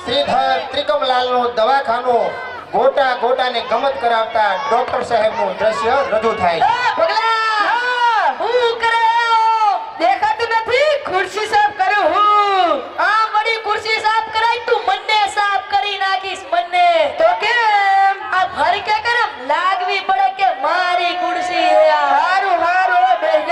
શ્રીધર ત્રિકમલાલનું દવાખાનું ગોટા ગોટાને ગમત કરાવતા ડોક્ટર સાહેબનું દ્રશ્ય રજૂ થાય છે. પગલા હું કરે દેખાતું નથી ખુરશી સાફ કરું હું આ મળી ખુરશી સાફ કરાય તું મને સાફ કરી નાખીશ મને તો કેમ આ ભર કે કરમ લાગવી પડે કે મારી ખુરશી હારું હારું બેહી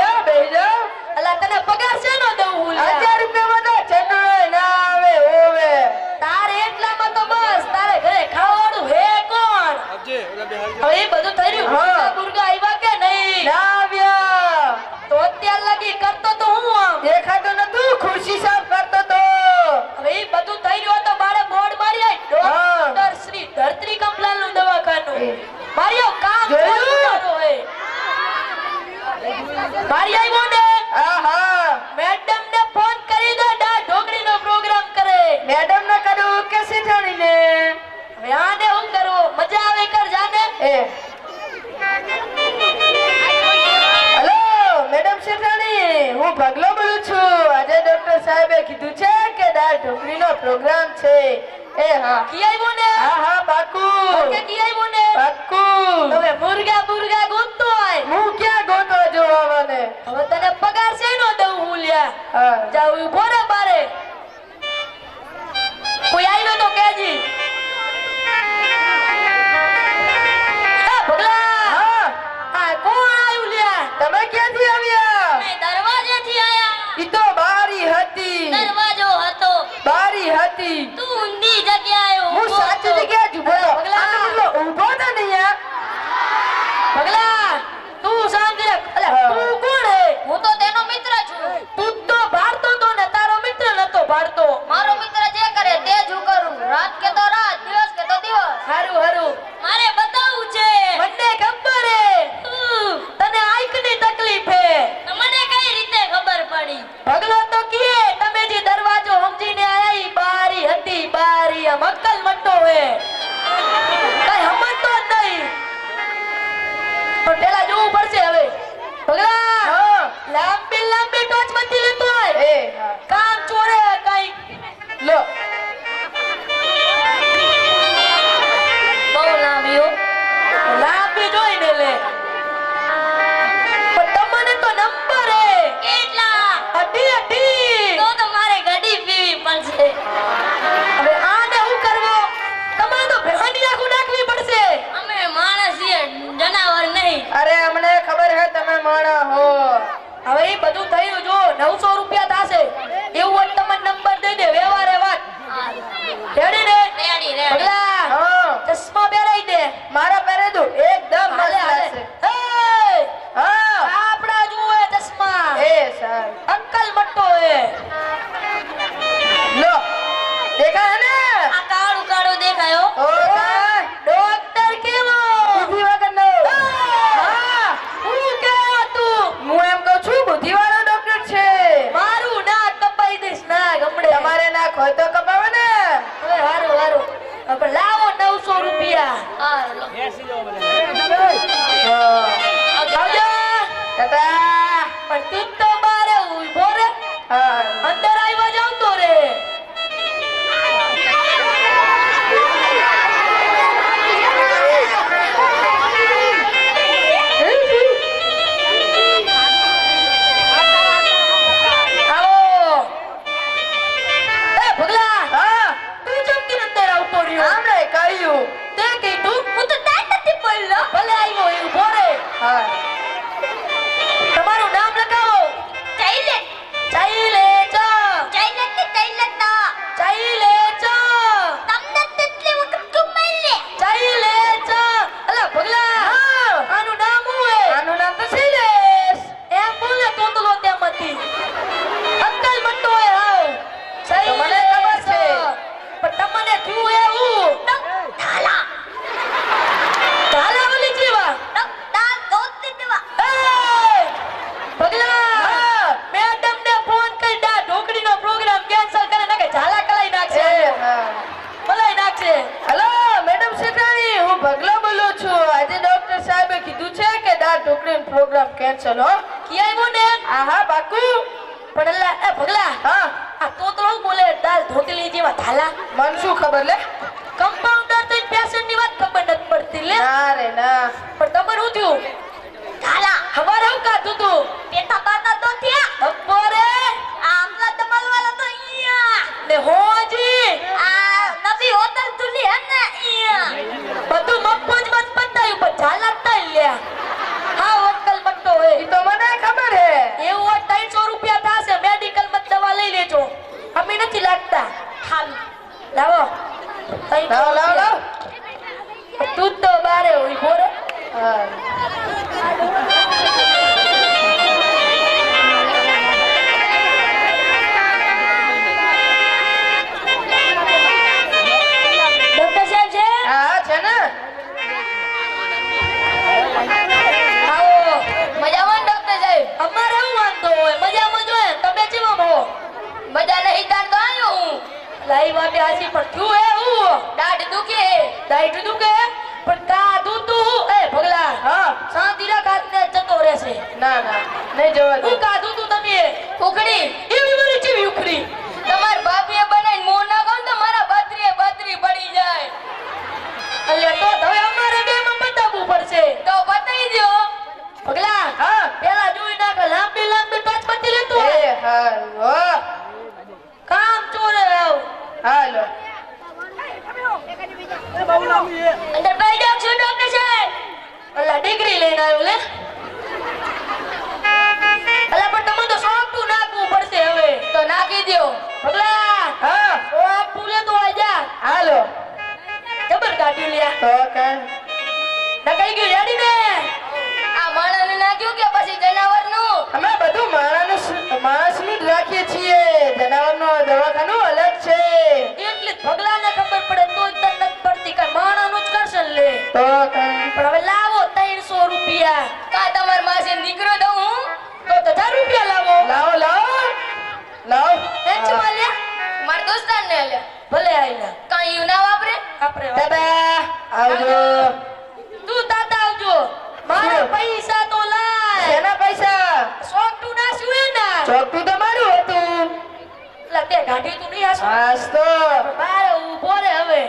જા અલા તને પગાર છે નો દઉં હું 1000 રૂપિયા માં તો ચટણી ના આવે હોવે તારે એટલામાં તો બસ તારે ઘરે ખાવાનું હે કોણ હવે એ બધું થઈ રહ્યું ગુરગા આવ્યા કે નહીં ના આવ્યા તો અત્યાર લગી કરતો તો હું આમ દેખાતો નતું ખુરશી સાફ કરતો તો હવે એ બધું થઈ રહ્યું તો મારે બોર્ડ મારી આઈ ડોક્ટર શ્રી ધરત્રી કમલાલનું દવાખાનું મારીઓ કામ જોયું હે મારી આવ્યો ને આહા મેડમ ને ફોન કરી દે દા ઢોકળીનો પ્રોગ્રામ કરે મેડમ ને કરું કે શીઠાણી ને હવે આને હું કરું મજા આવે કર જાને એ હેલો મેડમ શેઠાણી હું ભગલો બોલું છું આજે ડોક્ટર સાહેબે કીધું છે કે દાળ ઢોકળીનો પ્રોગ્રામ છે એ હા કી આવ્યો ને હા હા બાકુ કે કી આવ્યો ને બાકુ હવે મુર્ગા ગોતતો હોય હું ક્યાં ગોતો જોવાને હવે તને પગાર છે નો દઉં હું લ્યા હા જાવ ઉભો રે બારે કોઈ આવ્યો તો કેજી તમે ક્યાંથી આવ્યા મેં દરવાજેથી આયા ઈ તો બારી હતી દરવાજો હતો બારી હતી તું ઊંધી જગ્યાએ હું ઊભો સાચી હતો. જગ્યાએ જ ઊભો હતો આનો મતલબ ઊભો તો નહીં યાર પગલા તું શાંતિ રાખ અલા તું કોણ હે હું તો તેનો મિત્ર છું તું તો ભારતો તો ને તારો મિત્ર નતો ભારતો મારો મિત્ર જે કરે તે જ હું કરું રાત કે તો રાત દિવસ કે તો દિવસ હારું હારું મારે બતાવવું છે મને ખબર હે તને આંખની તકલીફ હે તમને કઈ રીતે ખબર પડી ભગલો તો કીએ તમે જે દરવાજો સમજીને આયા ઈ બારી હતી બારી આ મક્કલ મટ્ટો હે કઈ સમજતો જ નહીં પણ પેલા જોવું પડશે હવે ભગલા લાંબી લાંબી ટોચ મતી લેતો હોય એ કામ ચોરે કઈ લો બહુ લાંબીઓ લાંબી જોઈને લે પણ તમને તો નંબર હે કેટલા અઢી અઢી તો તમારે ગાડી પીવી પડશે હવે આને હું કરવો તમારે તો ભેહાની આખું નાખવી પડશે અમે માણસ છીએ જનાવર નહીં અરે અમને ખબર હે તમે માણા હો હવે એ બધું થયું જો 900 રૂપિયા થાશે એવું હોય તમને નંબર દઈ દે વ્યવહારે વાત રેડી ને રેડી પગલા ચશ્મા પહેરાઈ દે મારા પહેરે દો એકદમ હાલે, હાલે. હા આપડા જુએ ચશ્મા એ સર અંકલ મટ્ટો એ લો દેખા હે ને આ કાળું કાળું દેખાયો ઓ ડોક્ટર કેવો બુદ્ધિ વગરનો હા હું કે તું હું એમ કહું છું બુદ્ધિવાળો ડોક્ટર છે મારું નાક કપાઈ દઈશ ના ગમડે તમારે નાક હોય તો કપાવો ને હવે હારું હારું હવે લાવો 900 રૂપિયા હા લો. આવજો ટાટા પણ તું તો બારે ઊભો રે અંદર આવ્યા જાવ તો રે તમારું નામ લખાવો ચાઈલે ચાઈલે ચા ચાઈલે કે ચાઈલેતા ચાઈલે ચા તમને તેટલી વખત કમાઈલે ચાઈલે ચા અલા ભગલા આનું નામ શું હે આનું નામ તો શૈલેશ એમ બોલે તોતલો તેમાંથી અંકલ મટ્ટો હે હાવ મને ખબર છે પણ તમને થયું એવું ધાલા ધાલા ઓલી જેવા દાલ દોતી દેવા પગલા મેડમ ને ફોન કરી દા ઢોકળીનો પ્રોગ્રામ કેન્સલ કરે નાખે ઝાલા કલાઈ નાખશે કલાઈ નાખશે હેલો મેડમ શેઠાણી હું ભગલો બોલું છું આજે ડોક્ટર સાહેબે કીધું છે કે દાળ ઢોકળીનો પ્રોગ્રામ કેન્સલ હો કી આવ્યો ને આહા બાકુ પણ એ ભગલા હા આ તોતરો બોલે દાળ ધોતલી જેવા ધાલા મન શું ખબર લે કમ્પાઉન્ડર તો પેશન્ટ ની વાત ખબર નથી પડતી લે ના રે ના પણ તમારે શું થયું ધાલા હવારે હું કાધું તું પેટા બારના તો થયા બપોરે આમલા દમલ વાળા તો અહીંયા ને હોજી આ નવી હોટલ તુલી હે ને અહીંયા બધું મફત જ પતાયું પણ ઝાલા તઈ લ્યા હા હોટલ મટતો હોય ઈ તો મને ખબર હે એવું હોય 300 રૂપિયા થશે મેડિકલ માં દવા લઈ લેજો અમે નથી લાગતા ખાલી લાવો લાવ લાવ લાવ તું તો બારે હોય બોરે હા ડોક્ટર સાહેબ છે હા છે ને આવો મજામાં ને ડોક્ટર સાહેબ અમારે શું વાંધો હોય મજામાં જોઈએ તમે કેવા હો મજા નહીં તાર તો આવ્યો હું લાઈ વાગે આસી પણ થયું હે હું દાઢ દુખે દાઈટ દુખે પણ કાધું તું એ ભગલા હા શાંતિના કાઢને જતો રહેશે ના ના નહીં જવા દો હું કાધું તું તમે ઉખડી એવી બધી ચીવી ઉખડી તમાર બાપીએ બનાવીને મોં ના કહું તો મારા બત્રીએ બત્રી પડી જાય એટલે તો હવે અમારે બે માં બતાવવું પડશે તો બતાવી દો ભગલા હા પેલા જોઈ નાખ લાંબી લાંબી ટચ બત્તી લેતો એ હાલો કામ ચોરે આવ હાલો અંદર બેસી જાઓ છો ડોક્ટર સાહેબ અલા ડિગ્રી લઈને આવ્યો લે અલા પણ તમે તો સોંપતું નાખવું પડશે હવે તો નાખી દ્યો ભગલા હા સોંપતું લે તો આજા હાલો જબર કાઢી લ્યા તો કે નકાઈ ગયું રેડી ને આ માણસને નાખ્યું કે પછી જનાવરનું અમે બધું માણસનું જ રાખીએ છીએ જનાવરનું દવાખાનું અલગ છે એટલે જ ભગલાને ખબર પડે તોય તને નથી પડતી કે માણાનું જ કરશે ને લે તો કે પણ હવે લાવો 300 રૂપિયા કા તમાર માસી દીકરો દઉં હું તો 1000 રૂપિયા લાવો લાવો લાવો લાવો એમ છે માલ્યા માર દોસ્તાર ને લે ભલે આઈલા કાઈ યુ ના વાપરે આપણે દાદા આવજો તું તાતા આવજો મારા શું? પૈસા તો લાય શેના પૈસા સોંપતું ના શું હે ના ચોકટું તમારું હતું એટલે તે ગાડી તું નહીં આસો આજ તો બારે ઊભો રે હવે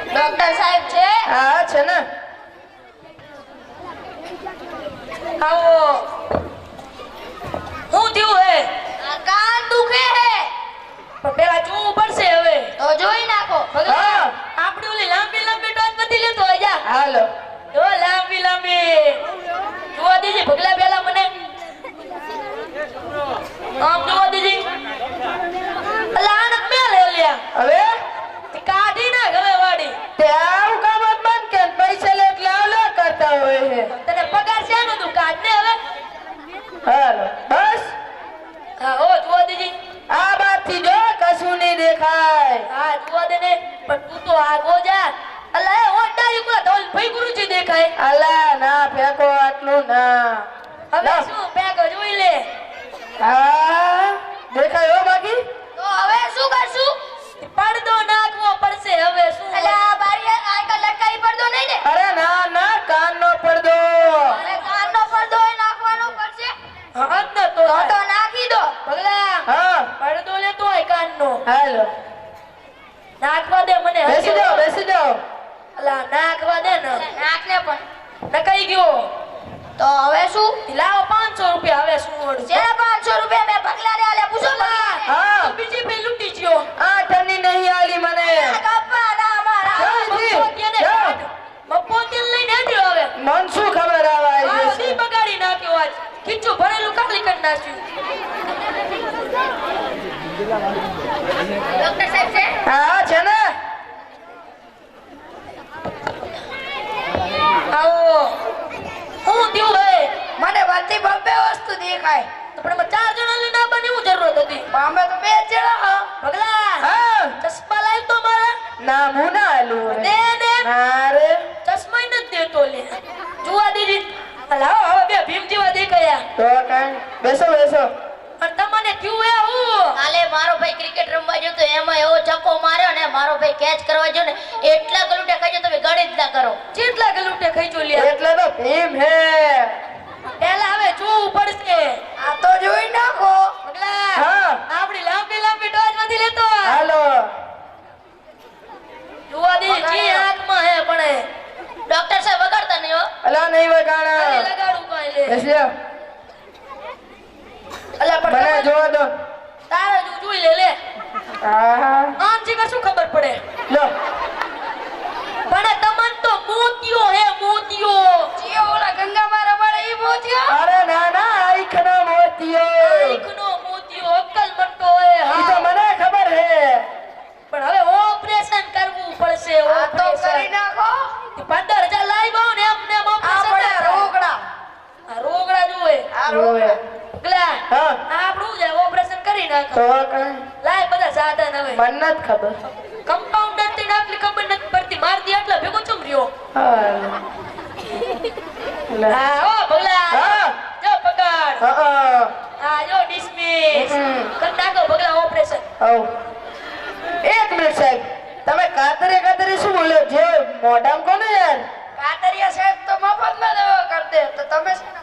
ડોક્ટર સાહેબ છે હા છે ને આવો હું થયું હે આ કાન દુખે હે પણ પેલા જોવું પડશે હવે તો જોઈ નાખો ભગલા હા. આપણે ઓલી લાંબી લાંબી ટોચ બધી લેતો આજા હાલો જો લાંબી લાંબી જોવા દેજે ભગલા પેલા મને આમ જોવા દેજે અલા આનક મે લે લ્યા હવે તે કાઢી નાખ હવે વાડી ત્યાં કામ જ બંધ કે પૈસા લે એટલે આવલો કરતા હોય છે તને પગાર છે નો તું કાઢ ને હવે હાલો બસ હા ઓ જોવા દેજે આ બાતથી જો કશું નહીં દેખાય હા જોવા દે ને પણ તું તો આગો જા અલા એ ઓટા યુકલા ધોલ ભાઈ ગુરુજી દેખાય અલા ના ફેંકો આટલું ના હવે ના. શું બેગ જોઈ લે હા દેખાય હો બાકી તો હવે શું કરશું પડદો નાખવો પડશે હવે શું એટલે આ બારી આંકા લટકાઈ પડતો નહીં ને અરે ના ના કાનનો પડદો અને કાનનો પડદો એ નાખવાનો પડશે હા જ ને તો તો નાખી દો પગલા હા પડદો લેતો હોય કાનનો હાલો નાખવા દે મને બેસી જાઓ બેસી જાઓ અલા નાખવા દે ને નાખને પણ નકાઈ ગયો તો હવે શું લાવો 500 રૂપિયા હવે શું ઓળું જેના 500 રૂપિયા મેં પગલાને આલે પૂછો પગલા હા બીજી પે લૂટી ગયો આ ટની નહીં આલી મને કપ્પા ના મારા જલ્દી, મફોતિયાને જાઓ. કાઢ. મફોતિયાને લઈને હેઠી હવે મન શું ખબર આવા આ આવી બધી જશે બગાડી નાખ્યો આજ ખીચું ભરેલું ખાલી કરી નાખ્યું ડોક્ટર સાહેબ છે હા છે ને આવો હું થયું હે મને બધી બબ્બે વસ્તુ દેખાય તો પણ એમાં 4 જણા લઈને આવવાની હું જરૂરત હતી અમે તો 2 જણા હા પગલા હા ચશ્મા લાવ તો મારા ના હું ના આલું રે દે દે ના રે ચશ્મા નથી દેતો લે જોવા દીધી લાવો હવે બે ભીમ જેવા દેખાયા તો કઈ બેસો બેસો અને તમને થયું હે હું કાલે મારો ભાઈ ક્રિકેટ રમવા ગયો તો એમાં એવો ચક્કો માર્યો ને મારો ભાઈ કેચ કરવા ગયો ને એટલા ગલુટે ખાઈ તમે ગણિત ના કરો કેટલા ગલુટે ખાઈ લ્યા એટલે તો ભીમ હે પહેલા હવે અલા નહીં અરે વગાણા લગાડું કાંઈ લે બેસ લ્યો અલા પણ મને તમારે- જોવા દો તારે જોઈ લે લે આહા આમ જીગર શું ખબર પડે લો પણ તમન તો મોતિયો હે મોતિયો જીઓ ઓલા ગંગામાં રમાડે ઈ મોતિયો અરે ના ના આઈખનો મોતિયો આંખનો મોતિયો અક્કલ મટતો હોય ઈ તો હા મને ખબર હે પણ હવે ઓપરેશન કરવું પડશે આ તો કરી ઓપરેશન નાખો 15,000 લાવી બાવ ને એમને એમ આ ઓપરેશન પડે રોકડા આ રોગડા જોવે આ રોવે. રોકડા ગલા હા આપણું જ ઓપરેશન કરી નાખો તો કઈ લાય બધા સાધન હવે મને નથી ખબર કમ્પાઉન્ડર થી નાખલી ખબર નથી પડતી મારતી એટલે ભેગો ચમ રહ્યો હા લે. હા ઓ ભગલા હા. જો પકડ હા હા જો ડિસમિસ હમ. કર નાખો ભગલા ઓપરેશન આવ એક મિનિટ સાહેબ તમે કાતરે શું બોલ્યો જે મોઢામાં કોને યાર કાતરિયા સાહેબ તો મફતમાં દવા કરી દે તો તમે છે ને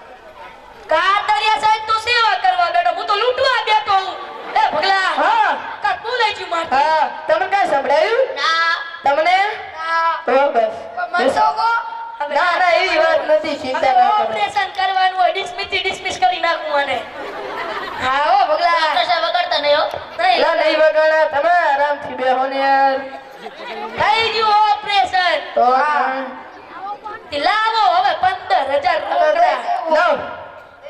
કાતરિયા સાહેબ તું સેવા કરવા બેઠો હું તો લૂંટવા બેઠો હું એ ભગલા હા કા તું લઈ જી મારતી હા તમને કાંઈ સંભળાયું ના તમને ના તો બસ મન તો કો હવે ના ના એવી વાત નથી ચિંતા હવે ના કરો ઓપરેશન કરવાનું હોય ડિસમિસ કરી નાખું આને હા ઓ ભગલા ડોક્ટર સાહેબ વગડતા નહીં હો નહીં ના નહીં વગાડા તમે આરામથી બેહો ને યાર થઈ ગયું ઓપરેશન તો તે લાવો હવે 15,000 રોકડા લાવ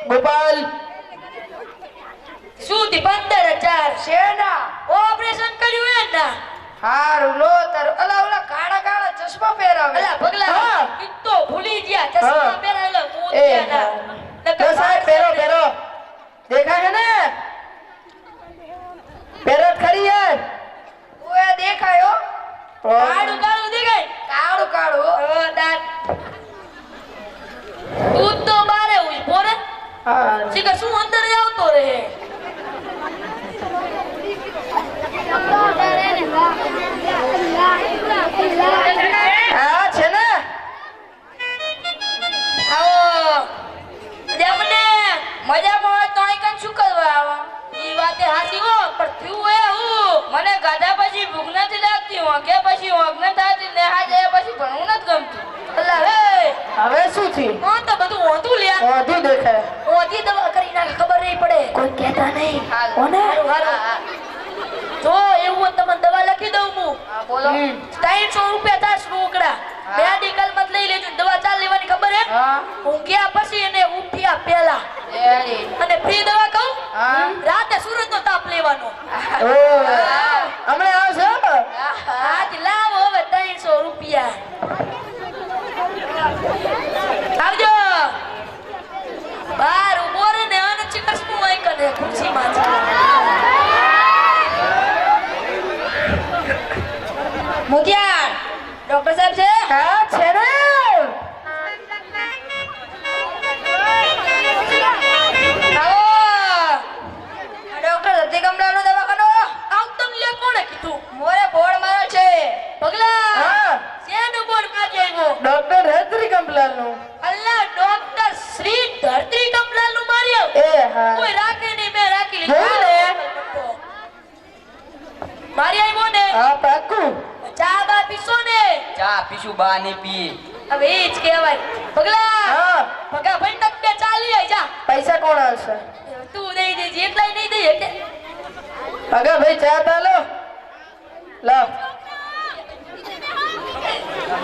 ગોપાલ શું થી 15,000 શેના ઓપરેશન કર્યું હે ના હારું લો તારું અલા ઓલા કાળા કાળા ચશ્મા પહેરાવે અલા ભગલા હા. ઈ તો ભૂલી ગયા ચશ્મા હા. પહેરાયેલા એ મોતિયાના જો સાહેબ પહેરો દેખાય છે ને પહેરો જ ખરી યાર ઓએ દેખાયો કાળું કાળું દેખાય કાળું કાળું ઓ દાંત તું તો બારે ઉઈ પોરે હા શીખર શું અંદર આવતો રહે હા છે ને આવો દેમને મજામાં હોય તો અહીં કન શું કરવા આવો ઈ વાતે હાસી હો પણ થયું હે હું મને ગાધા પછી ભૂખ નથી લાગતી વાંકે પછી વાંક ન થતી નેહા જાય પછી ભણવું નથી ગમતું અલ્લા હે હવે શું થયું હા તો બધું ઓંધું લ્યા વધુ દેખાય ઓંધી દવા કરી નાખે ખબર નહીં પડે કોઈ કહેતા નહીં હાલ. કોને હારું હા, હારું હા. જો એવું હોય તો તમને દવા લખી દઉં હું હા બોલો 300 રૂપિયા થાય રોકડા મેડિકલ માં લઈ લેજો દવા ચાલ લેવાની ખબર હે હા ઊંઘ્યા પછી અને ઉઠ્યા પહેલા રેડી અને ફ્રી દવા કહું હા રાતે સૂરજનો તાપ લેવાનો ઓ હમણાં આવશે આજ લાવો હવે 300 રૂપિયા આવજો બાર ઉભો રે ને અને ચિકસનું આઈ કને ખુરશીમાં છે મુખિયા ડોક્ટર સાહેબ છે હા છે ને આવો ડોક્ટર ધરતી કમલાનો દવાખાનો આવ તમ લે કોણે કીધું મોરે બોર્ડ માર્યો છે પગલા હા શેનો બોર્ડ મારી આવ્યો ડોક્ટર હેત્રી કંપલાલ નું અલ્લા ડોક્ટર શ્રી ધરતી કમલાલ નું માર્યો એ હા કોઈ રાખે નહીં મેં રાખી જોયું ને? લીધું મારી આવ્યો ને હા પાકું ચા બા પીશો ને ચા પીશું બા ને પી હવે એ જ કહેવાય પગલા હા પગા ભાઈ તક બે ચાલી આઈ જા પૈસા કોણ આવશે તું દઈ દેજે એકલાય નહીં દઈ એટલે અગા ભાઈ ચા તાલો લો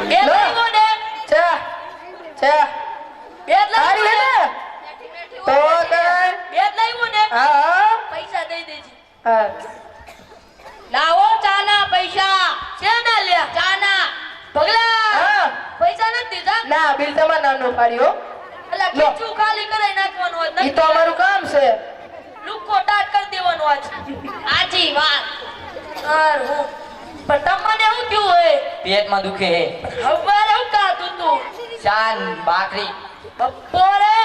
બે લાવ્યો ને ચા ચા બે સારી હે લાવ્યો ને તો કઈ બે લાવ્યો ને હા હા પૈસા દઈ દેજે હા લાવો ચાના પૈસા શેના લ્યા ચાના પગલા હા પૈસા નથી દીધા ના બિલ તમારા નામનું ફાડ્યો અલા લો. ખીચું ખાલી કરાઈ નાખવાનું હોય ઈ તો અમારું કામ છે લુકો ટાટ કરી દેવાનું આજ આજી વાત સારું પણ તમને શું થયું હોય પેટમાં દુખે હે હવારે હું ખાધું તું શાન ભાખરી બપોરે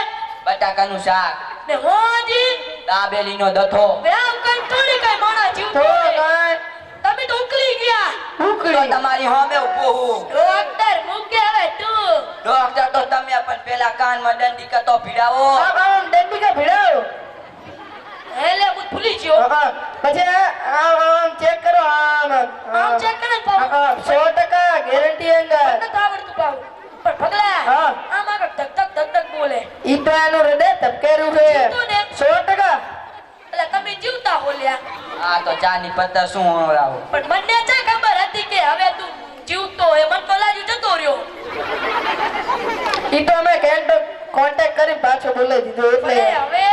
બટાકાનું શાક ને હોજી દાબેલીનો દથો વ્યામ કઈ થોડી કઈ માણા જીવ તો પડે. કઈ તમે તો ઉકલી ગયા તો ઉકળી તમારી હોમે ઉભો હું ડોક્ટર મૂકે હવે તું ડોક્ટર તો તમે પણ પેલા કાનમાં દંડી તો ભીડાવો આમ દંડિકા ભીડાવો એટલે હું ભૂલી ગયો હા પછી આમ ચેક કરો આમ આમ ચેક કરે પાવ 100% ગેરંટી અંદર મને તો આવડતું પાવ પણ પગલા હા. આમ આગળ ધક્કા ઈ તો એનું હૃદય ધબકેરું છે જીવતું ને? 100%. એટલે તમે જીવતા બોલ્યા આ તો ચાની પત્તા શું હવડાવો પણ મને છે ખબર હતી કે હવે તું જીવતો એ મન તો લાગ્યું જતો રહ્યો ઈ તો અમે કોન્ટેક્ટ કરી પાછો બોલાવી દીધો એટલે ભલે હવે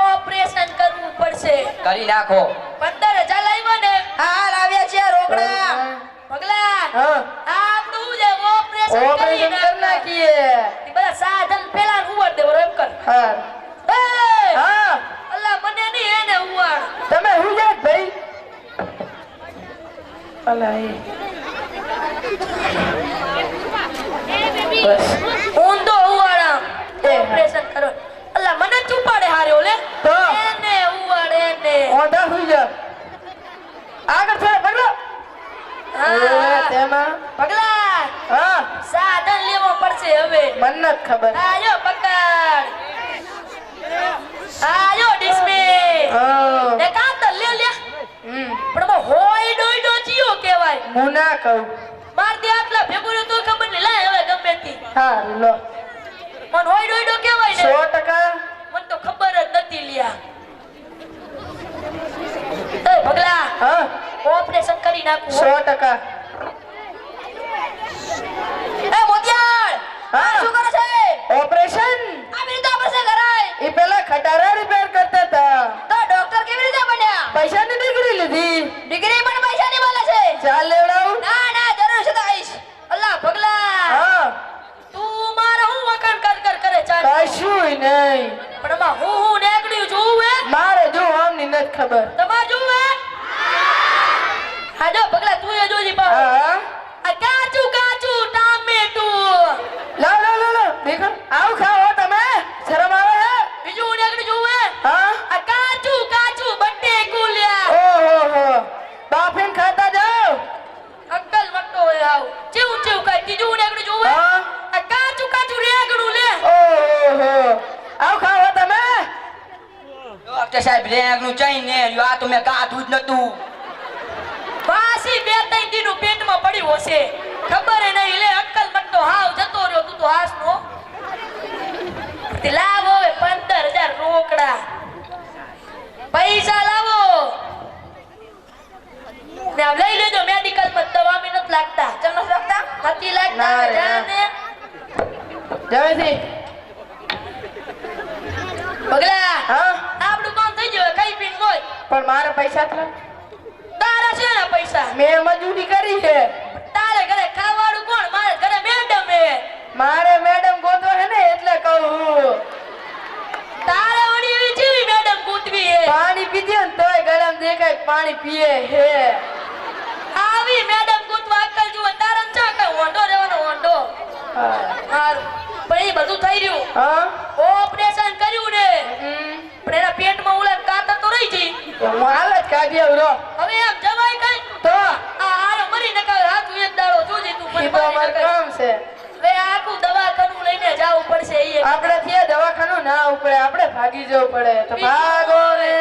ઓપરેશન કરવું પડશે કરી નાખો 15,000 લાવ્યા ને હાલ આવ્યા છે રોકડા પગલા હા આ આપણું જે ઓપરેશન કરી ઓપરેશન કરી નાખીએ એ બધા સાધન પેલા ઉવાડ દેવો એમ કર હા એ હા અલ્લા મને નહીં એને ઉવાડ તમે હું જાત ભાઈ અલા એ બસ ઊંધો ઉવાડા એ. ઓપરેશન કરો અલ્લા મને ચૂપાડે હારે ઓલે તો? એને ઉવાડ એને ઓંધા હુઈ જા આગળ છે પકડો ઓએ તેમાં પગલા હા સાધન લેવો પડશે હવે મને નથી ખબર આયો પકડ આયો ડિસ્મિસ હા એ કાતર લે લે હમ પણ બો હોય ડોઈડો ચિયો કહેવાય હું ના કહું માર દે આટલા ભેગું તો ખબર નહીં લાય હવે ગમે તી હા લો મન હોય ડોઈડો કહેવાય ને 100%. મને તો ખબર જ નથી લ્યા એ પગલા હા ઓપરેશન કરી નાખું 100%. એ મોતિયાળ હા. શું કરે છે ઓપરેશન આવી રીતે ઓપરેશન કરાય એ પેલા ખટારા રિપેર કરતા હતા તો ડોક્ટર કેવી રીતે બન્યા પૈસાની ડિગ્રી લીધી ડિગ્રી પણ પૈસાની મળે છે ચાલ લેવડાવું ના ના જરૂર છે તો આઈશ અલ્લાહ પગલા હા તું મારા હું વખાણ કરે ચાલ કશું નહીં પણ આમાં હું નેકડ્યું જોવે મારે જો આમની નથી ખબર તમાર જોવે હા જો પગલા તું એ જોજી પાવ હા આ કાચું કાચું ટામેટું લો લો લો લો દેખો આવ ખાઓ તમે શરમ આવે હે બીજું નેકડ્યું જોવે હા આ કાચું કાચું બટેકું લ્યા ઓહો હો બાફીન ખાતા જાઓ અક્કલ મક્કો હોય આવ ચેવું ચેવું કાઈ બીજું નેકડ્યું જોવે હા આ કાચું કાચું રેગડું લે ઓહો હો આવ ખાઓ તમે ડોક્ટર સાહેબ રેગનું ચાઈ ને રહ્યું. આ તો મેં કાઢું જ નતું વાસી 2-3 દીનું પેટમાં પડ્યું હશે ખબર નહીં લે અક્કલ મટતો હાવ જતો રહ્યો તું તો હાસનો તે લાવો હવે 15,000 રોકડા પૈસા લાવો ને આમ લઈ લેજો મેડિકલ માં દવા મે નથી લાગતા ચમ નથી લાગતા નથી લાગતા ના રે, ના. જાને જવેથી પગલા હા આપણું કામ થઈ ગયું કઈ પીન મોય પણ મારે પૈસા જ તારા છે ને પૈસા મેં મજૂરી કરી છે તારે ઘરે ખાવાનું કોણ મારે ઘરે મેડમ હે મારે મેડમ ગોતવા હે ને એટલે કહું તારે વળી એવી જેવી મેડમ ગોતવી હે પાણી પીધે ને તોય ગળામાં દેખાય પાણી પીએ હે આવી મેડમ ગોતવા અક્કલ જુઓ તારા ચા કે હોંડો રહેવાનો હોંડો હા હારું પણ એ બધું થઈ રહ્યું હા ઓપરેશન કર્યું ને હમ. પણ એના પેટમાં ઉલા કાતર તો રહી ગઈ તો હું હાલ જ કાઢી આવું રો હવે એમ જવાય કઈ તો આ હારો મરી નકાવે હાથ એક દાડો જોજે તું ઈ મને તો મારી અમારું નકાવે. કામ છે હવે આખું દવાખાનું લઈને જાવું પડશે ઈ આપણે થી દવાખાનું ના ઉપડે આપણે ભાગી જવું પડે તો ભાગો રે